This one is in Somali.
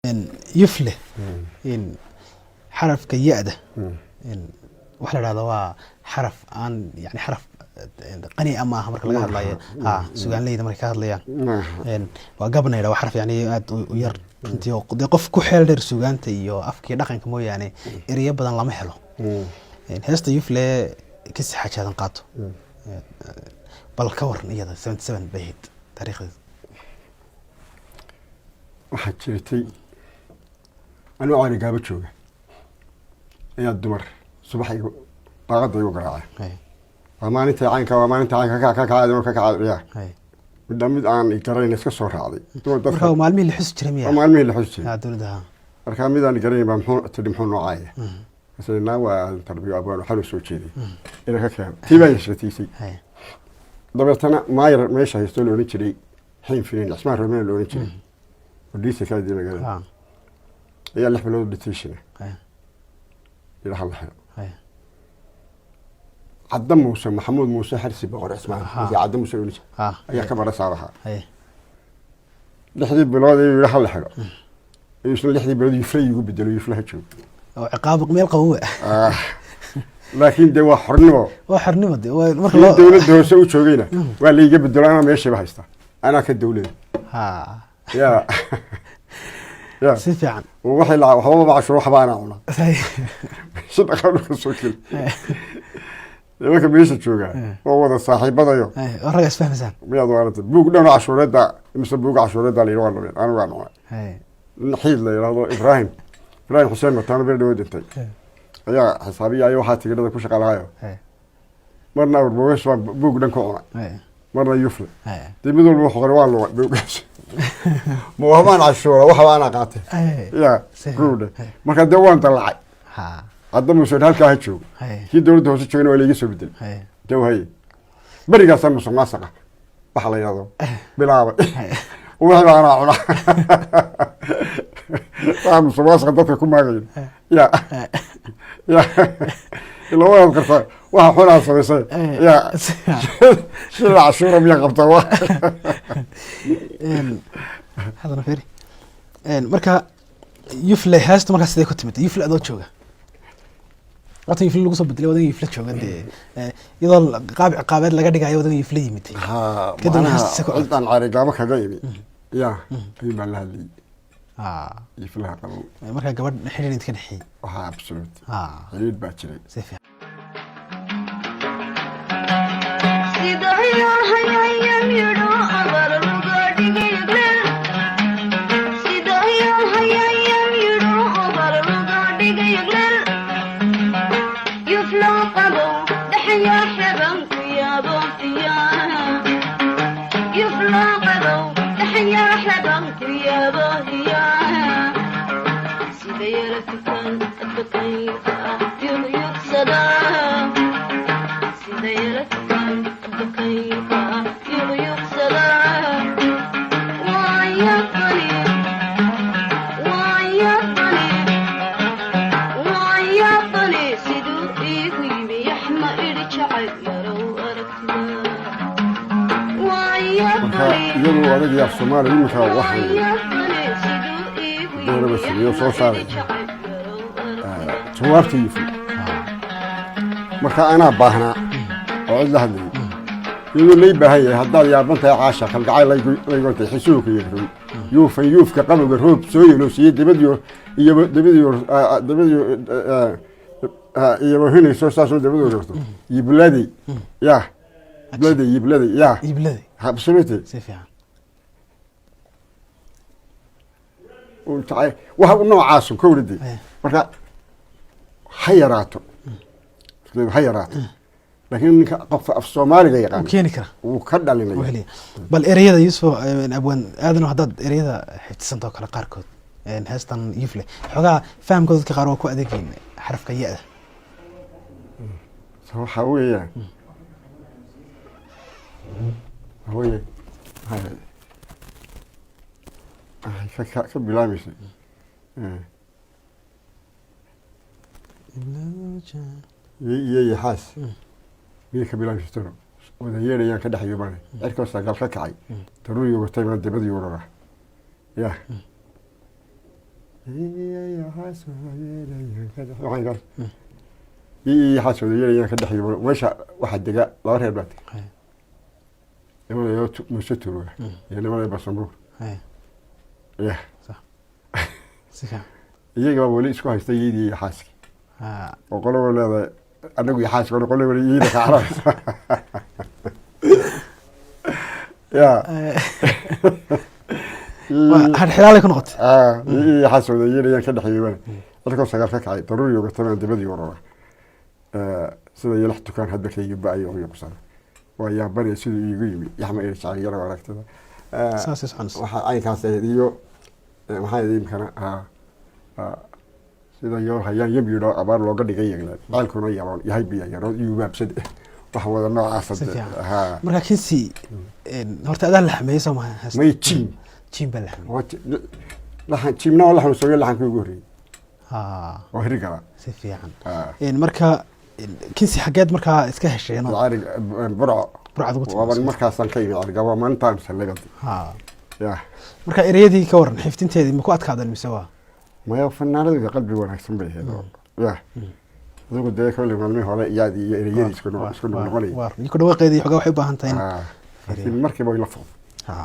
إن يفله إن حرف كيادة إن وحلا هذا هو حرف عن يعني حرف قني أما هم ركلا هذا لا سجان لي دمر كهذا ليان إن وقبنا إذا حرف يعني وير أنت يقف كحل در سجان تيو أفكي دقن كمو يعني إريا بدن لا محله إن هست يفله كيس حاجة هذا قاطو بالكور نيدا 77 بيت تاريخ waxaa jirtay anuu caani gaaba jooga ayaa dumar subaxayga baaqada igu garaacay waa maalinta caynka ka kacaya midda mid aan garayn iska soo raacday marka maalmihii la xus jiray miyaa maalmihii la xus jiray dawladda marka mid aan garayn baa muxuu noocaya asana waa tarbiyo abaan waxa soo jeeday ila ka keen tiibay shatiisay dabeetana maayar meesha haysto loo oran jiray xiin fiin ismaan rameen loo oran jiray وديسي كادي مقالة هي اللي حملوا الديتيشن إلى حل حلو عدم موسى محمود موسى حرسي بقول اسمه عدم موسى ونش هي كبر صراحة لحدي بلادي إلى حل حلو يشل لحدي بلادي يفري يقول بدلو يفلح تشوف عقابك ميل قوة لكن ده وحرنمو دي الدولة ده سوي شوقينا واللي يجيب الدولة أنا ماشي بهايستا أنا كدولة يا سيفي عن ووحي لا وحبا بعشرة وحبا أنا عنا شد أخلوك السوكيل لما كان بيشت شوقا هو ذا صاحب هذا يوم الرجل اسمه مزان بيض وارد بوق دون عشرة دا مثل بوق عشرة دا اللي يروح أنا وأنا نحيد لي هذا إبراهيم حسين متانا بيرد ودنتي يا حسابي أيوة حاتي كده كوش على هايو مرنا بوش بوق دون كونا مرنا يفل تبي دول بوخ غروان لو بوقش مو همان عشورة وحوانا قاته يا كروده ما كان دوان طلعي عدم وسود هالكا هتشوف كي دول دوس تشوين ولا يجسوا بدل جو هي بريقة سنة سماسقة بحلا ياضو بلعبة وحنا أنا عنا فهم سماسقة ده يكون معين يا اللي هو يذكر واحد حولها صبيصي يا شو العشورة مية قبطة هذا نفيري مركا يفلي هاست مركا سيدي كنت متى يفلي أدو تشوغا وقت يفلي لغو صبت لي ودن يفلي تشوغا دي يضل قابات لغا ديغا ودن يفلي يمتي كده هاست سكو قلت عن عاري قابك هدايبي يا يبا لها لي يفلها قبو مركا قابات حيرين انت كنحي ابسولوت حيرين باكري سيفي iyadoo adagii af Soomaali iminka waxaan dowladda Basriyo soo saaray jawaabtii yifay marka ana baahnaa oo cid la hadlay iyadoo lay baahay haddaad yaabantahay caasha kalgacay laygotay xisuuka iyo yuufka qabowga roob soo yeelosiiyay iyo wahinayso saasoo dabadoo joogto iyo buladi yaa بلادي يا بلادي absolutely سيف يعني وتعي وها نوعاس كولدي marka xayarato laakiin qof af Soomaaliga yaqaan keeni kara uu ka dhalinay bal ereyada Yusuf abwan aadana hadad ereyada xiftisanto kala qaarkood heestan yifle xogaa fahamkooda ka qaar waa ku adeegin xarafka yaada soo xaweeyaa هوي هاي كبلامي يي حاس مي كبلامي ترى وذا يا كده حيوان اركوسا قال كعي تروي وقتي ما دبدي ورا يا waxaa soo yeelayaan ka dhexeeyo meesha waxaa dega laba reer baad nimanaya muuse turuga iyo nimanaya basanbuur ya iyaga baa weli isku haysta iyadii iyo xaaski oo qoloba leedahay anagu iyo xaaski qoloba weli iyada ka cararaysa ya xidhaalay ku noqotay iyo xaas wada yeelayaan ka dhexeeyaan dadka sagaal ka kacay daruuri uga tamaan dibadii waraba sida yalax tukaan hadda ka yimid ay ugu qabsan waa yaa bari sidoo iigu yimid yaxma ay jacay yar aragtada saas xans waxa ay ka saadiyo waxa ay imkana sida yoo hayaan yimid abaar looga dhigay yagla baalkuna yaroon yahay biya yaroon iyo baabsad waxa wada noocaas marka kinsi horta adaa la xameeyso ma may jim bal lahan jimna wala xanuun soo lahan ku goori oo hiri kala si fiican marka kinsi xageed marka iska hesheen burcad waa markaasan ka yimid argaba maantaan salagad ya marka ereyadii ka waran xiftinteedii ma ku adkaadan mise waa ma fanaanada qalbi wanaagsan bay heedo ya adigu dee kale maalmii hore iyaadii iyo ereyadii isku noqonay waa ku dhawaaqeedii xogaa waxay u baahan tahay markiiba la fudud